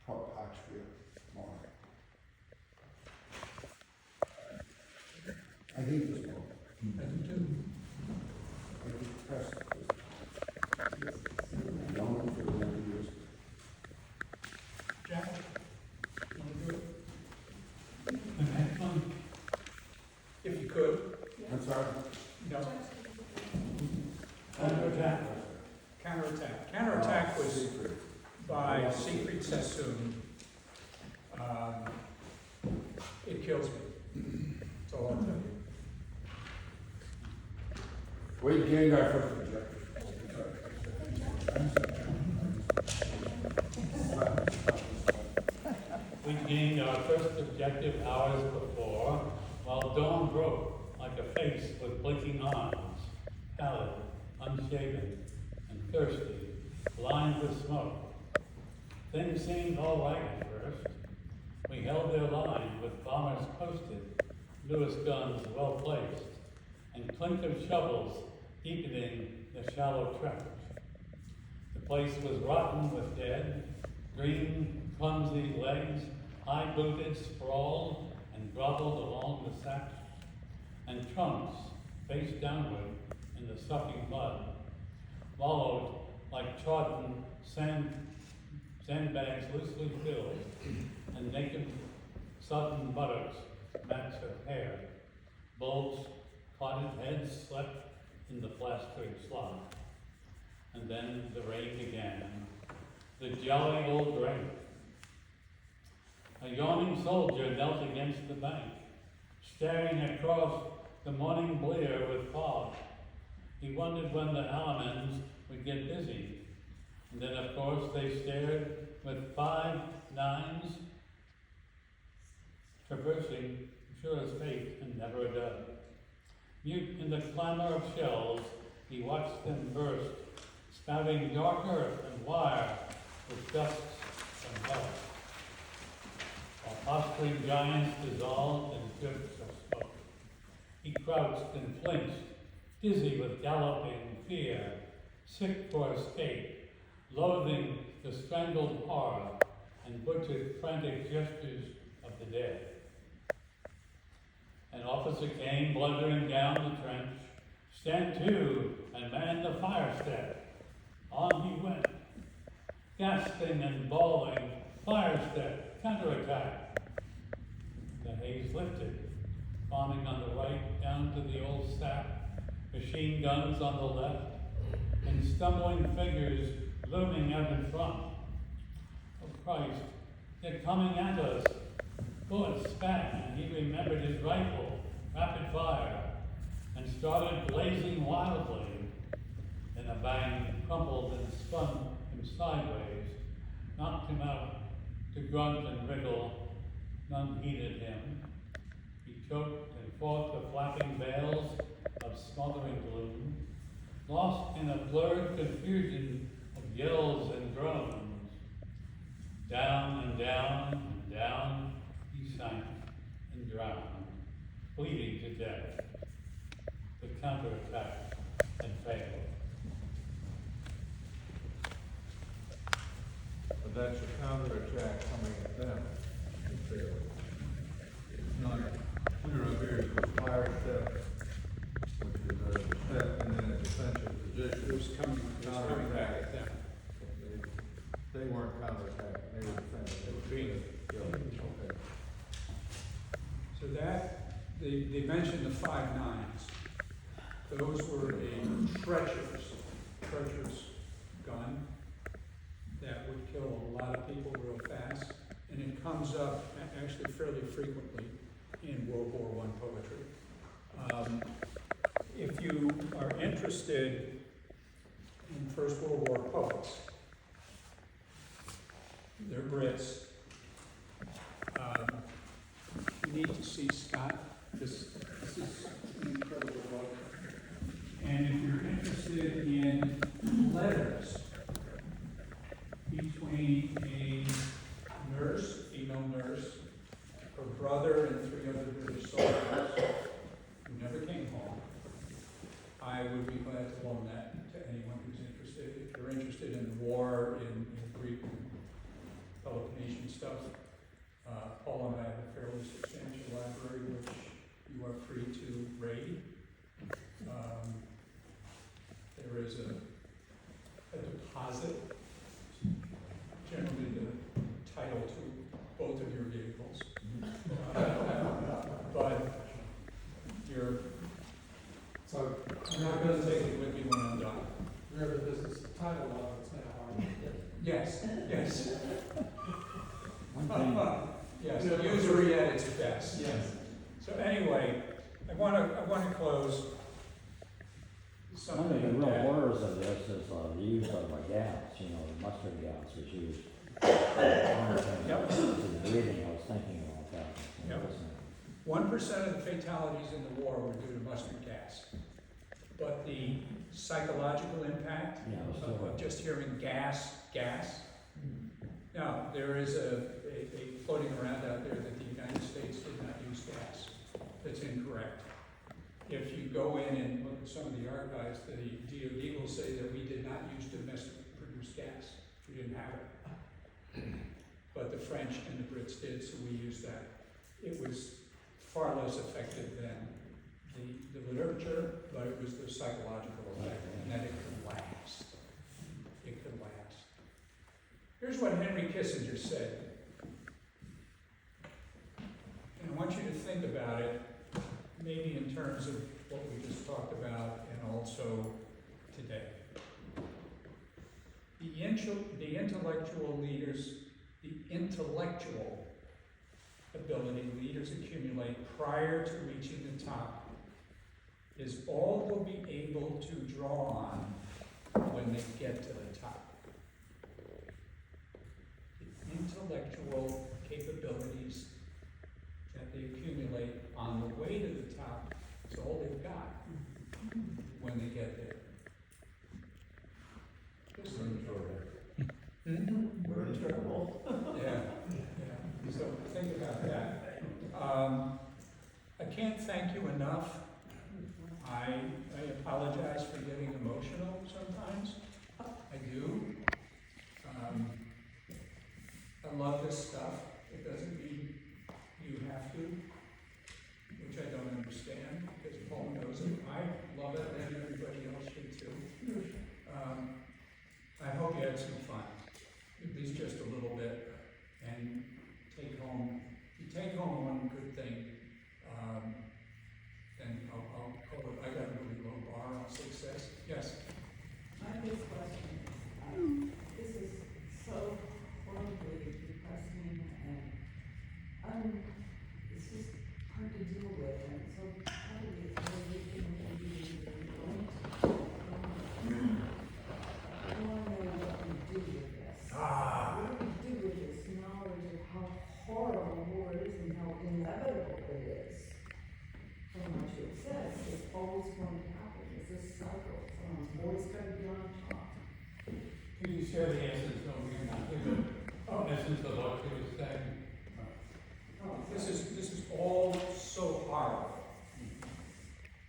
pro patria more. I hate this book. I do too. I detest this. Known for the many years. Jack, you want to do it? Guard? No, Counterattack. counterattack. Counterattack was by Siegfried Sassoon. It kills me. That's all I'll tell you. We gained our first objective. We gained our first objective hours before, while dawn broke like a face with blinking eyes, pallid, unshaven, and thirsty, blind with smoke. Things seemed all right at first. We held their line with bombers posted, Lewis guns well placed, and clink of shovels deepening the shallow trench. The place was rotten with dead, green, clumsy legs, high-booted, sprawled, and groveled along the sacks, and trunks, face downward in the sucking mud, wallowed like trodden sandbags loosely filled, and naked sodden buttocks, mats of hair, bulbs, clotted heads slept in the plastering slot. And then the rain began, the jolly old rain. A yawning soldier knelt against the bank, staring across the morning blear with fog. He wondered when the Alamans would get busy. And then, of course, they stared with 5 9s, traversing sure as fate and never a dud. Mute in the clamor of shells, he watched them burst, spouting dark earth and wire with dusts from hell, while posturing giants dissolved in drifts of smoke. He crouched and flinched, dizzy with galloping fear, sick for escape, loathing the strangled horror and butchered frantic gestures of the dead. An officer came blundering down the trench. Stand to and man the fire step. On he went, gasping and bawling, fire step, counterattack. The haze lifted, bombing on the right down to the old stack, machine guns on the left, and stumbling figures looming out in front. Oh Christ, they're coming at us. Bullets spat, and he remembered his rifle, rapid fire, and started blazing wildly. Then a bang crumpled and spun him sideways, knocked him out to grunt and wriggle. None heeded him. He choked and fought the flapping veils of smothering gloom, lost in a blurred confusion of yells and groans. Down and down and down he sank and drowned, bleeding to death. The counterattack had failed. But that's a counterattack coming at them. It failed. It's not clear up here, it was fire step, which is a step and then a defensive position. It was coming back at them. They weren't counterattacking, they were defensive. They were being killed. Okay. So that, they mentioned the 5 9s. Those were a treacherous gun that would kill a lot of people real fast. And it comes up actually fairly frequently in World War I poetry. If you are interested in First World War poets, they're Brits. You need to see Scott. This is an incredible book. And if you're interested in letters between a nurse, female nurse, her brother, and 3 other British soldiers who never came home, I would be glad to loan that to anyone who's interested. If you're interested in war, in Greek and Peloponnesian stuff, Paul and I have a fairly substantial library which you are free to raid. There is a deposit, generally the title to both of your vehicles. But I'm not gonna take it with me when I'm done. Remember, this is title law, it's not hard. Yes, yes. One thing, Yes, usury at its best. Yes. So anyway, I wanna close one something of the real that, horrors of this is the use of gas, you know, the mustard gas was used. Yep. To the reading, I was thinking about that. when Yep. listening. 1% of the fatalities in the war were due to mustard gas. But the psychological impact Yeah, it was of still- just hearing gas. Now, there is a floating around out there that the United States did not use gas. That's incorrect. If you go in and look at some of the archives, the DOD will say that we did not use domestic produced gas. We didn't have it. But the French and the Brits did, so we used that. It was far less effective than the literature, but it was the psychological effect, and that it could last. It could last. Here's what Henry Kissinger said. And I want you to think about it, maybe in terms of what we just talked about and also today. The intellectual ability leaders accumulate prior to reaching the top is all they'll be able to draw on when they get to the top. The intellectual capabilities that they accumulate on the way to the top is all they've got when they get there. Just think about it. We're in trouble. Yeah. So think about that. I can't thank you enough. I apologize for getting emotional sometimes. I do. I love this stuff. It doesn't mean you have to, which I don't understand, because Paul knows it. I love it, and everybody else should too. I hope you had some fun, at least just a little bit, and take home one good thing, then I'll call it, I got a really low bar on success. Yes? I have this question. This is so horribly depressing and it's just hard to deal with, and so probably it's really I want to know what we do with this. What do we do with this knowledge of how horrible war is and how inevitable it is? From what you have said, it's always going to happen. It's a cycle. Someone's always going to be on top. Can you share the essence of essence of what you were saying? This is all so horrible.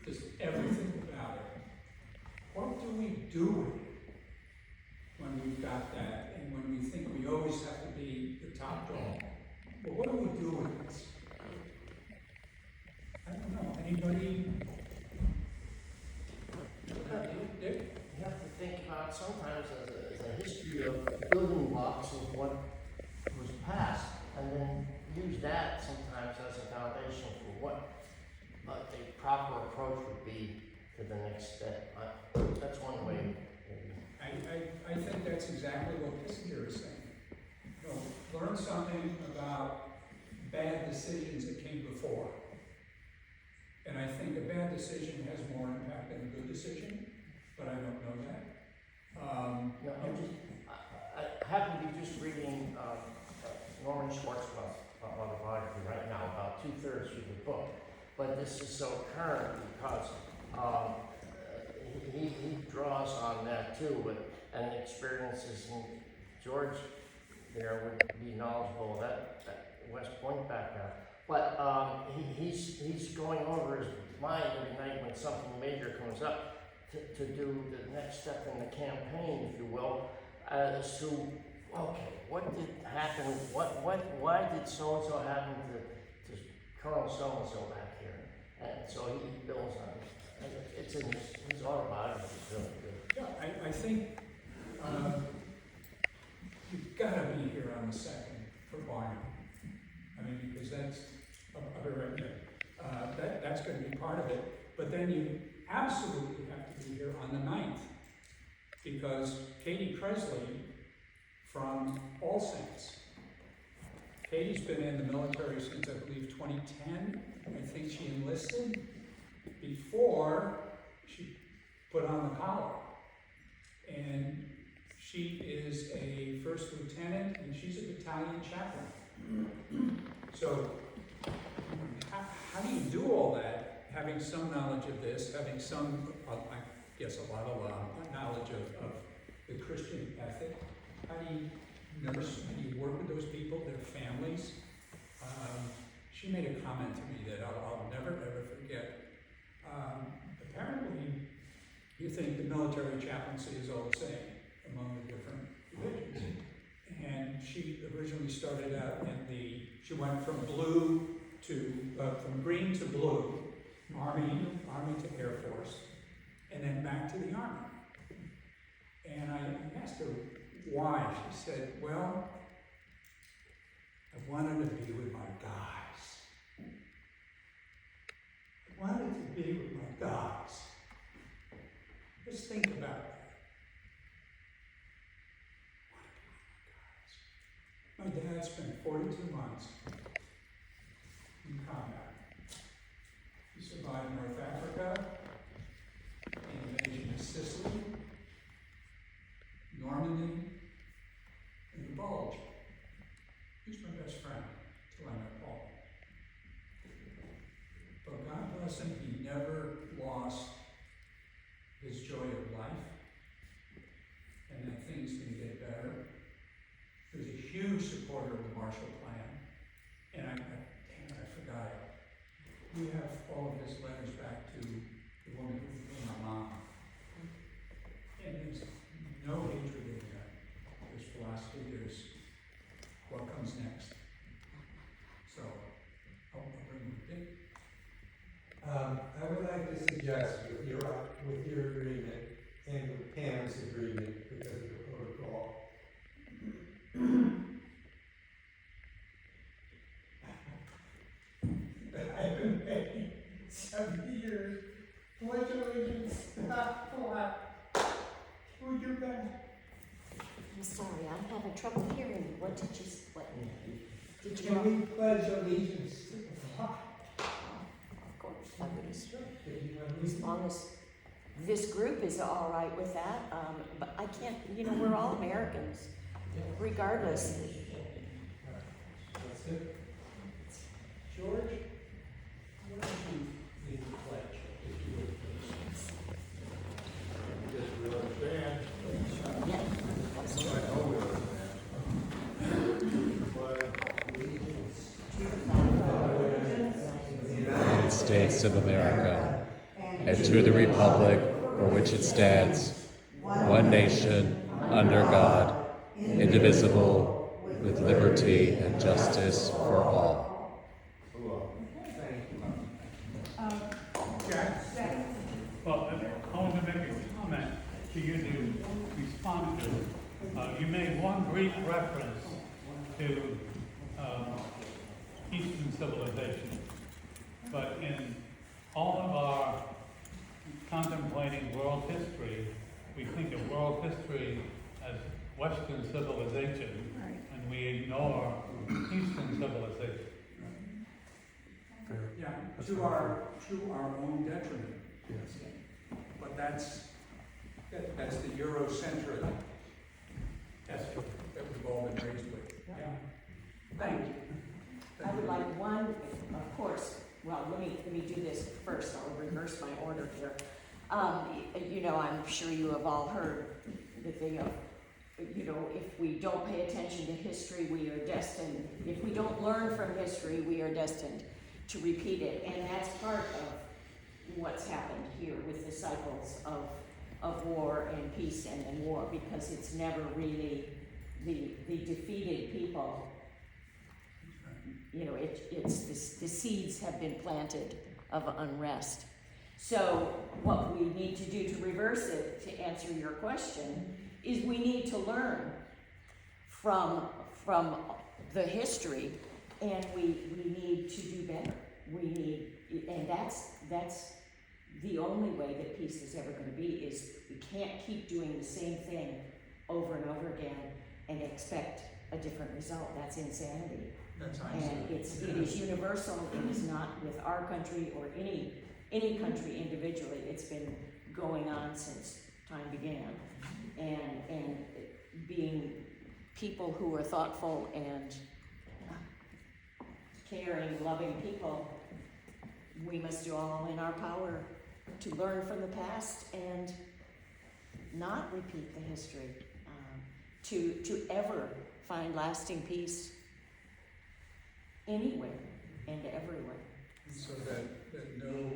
Just everything about it. What do we do with it when we've got that and when we think we always have to be the top dog? Well, what do we do with this? I don't know. Anybody? Dick? You have to think about sometimes as a history of building blocks of what was past, and then use that sometimes as a foundation for what a proper approach would be to the next step. That's one way. I think that's exactly what Kissinger is saying. You know, learn something about bad decisions that came before. And I think a bad decision has more impact than a good decision, but I don't know that. No, I happen to be just reading Norman Schwarzkopf's autobiography right now, about 2/3 through the book. But this is so current because he draws on that too, and experiences. And George there would be knowledgeable of that West Point background. But he's going over his mind every night when something major comes up to do the next step in the campaign, if you will, as to, okay, what did happen, why did so-and-so happen to Colonel so-and-so back here? And so he builds on it. And it's in his autobiography, it's really good. Yeah, I think you've got to be here on the second for Barney. I mean, because that's, I'll be right there. That's going to be part of it. But then you absolutely have to be here on the 9th, because Katie Presley from All Saints. Katie's been in the military since, I believe, 2010. I think she enlisted before she put on the collar. And she is a first lieutenant, and she's a battalion chaplain. So, how do you do all that, having some knowledge of this, having some, I guess a lot of knowledge of the Christian ethic? How do you nurse, how do you work with those people, their families? She made a comment to me that I'll never ever forget. Apparently, you think the military chaplaincy is all the same among the different religions. And she originally started out she went from from green to blue, Army to Air Force, and then back to the Army. And I asked her why. She said, well, I wanted to be with my guys. I wanted to be with my guys. Just think about that. My dad spent 42 months in combat. He survived North Africa, the invasion of Sicily, Normandy, and the Bulge. He's my best friend till I met Paul. But God bless him, he never lost his joy of life, and that things can get better. He was a huge supporter of the Marshall Plan, and I forgot it. We have all of his letters back to the woman who became my mom. And there's no hatred in there. There's philosophy, there's what comes next. So, I'll bring you in. I would like to suggest with your agreement and with Pam's agreement, because of the protocol, that I've been married 70 years. Pledge allegiance, not flat. Would you guys? I'm sorry, I'm having trouble hearing you. What did you Can want? we pledge allegiance to the flag? Of course, I would assume. If you As long as this group is all right with that, but I can't, we're all Americans, regardless. That's it. George, why don't you lead the pledge, if you would, please? Just we understand. Yeah. I know we understand. But United States of America, and to the republic for which it stands, one nation, under God, indivisible, with liberty and justice for all. Well, I want to make a comment to you to respond to. You made one brief reference to Eastern civilization, but in all of our contemplating world history, we think of world history as Western civilization, and we ignore Eastern civilization. Yeah, to our own detriment. Yes. But that's the Eurocentric ethic that we've all been raised with. Yeah. Thank you. I would like one, of course, well, let me do this first. I'll reverse my order here. I'm sure you have all heard the thing of, if we don't pay attention to history, we are destined. If we don't learn from history, we are destined to repeat it. And that's part of what's happened here with the cycles of war and peace and then war, because it's never really the defeated people. The seeds have been planted of unrest. So what we need to do to reverse it, to answer your question, is we need to learn from the history, and we need to do better. And that's the only way that peace is ever gonna be is you can't keep doing the same thing over and over again and expect a different result. That's insanity. That's And Einstein. it is universal, it is not with our country or any country individually. It's been going on since time began. And being people who are thoughtful and caring, loving people, we must do all in our power to learn from the past and not repeat the history, to ever find lasting peace anywhere and everywhere. So that no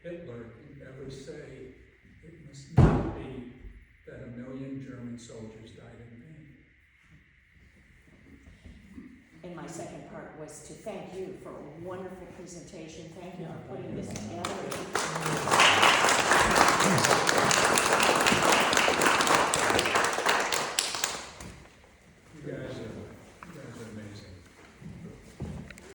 Hitler can ever say it must not be that 1 million German soldiers died in vain. And my second part was to thank you for a wonderful presentation. Thank you for putting this together.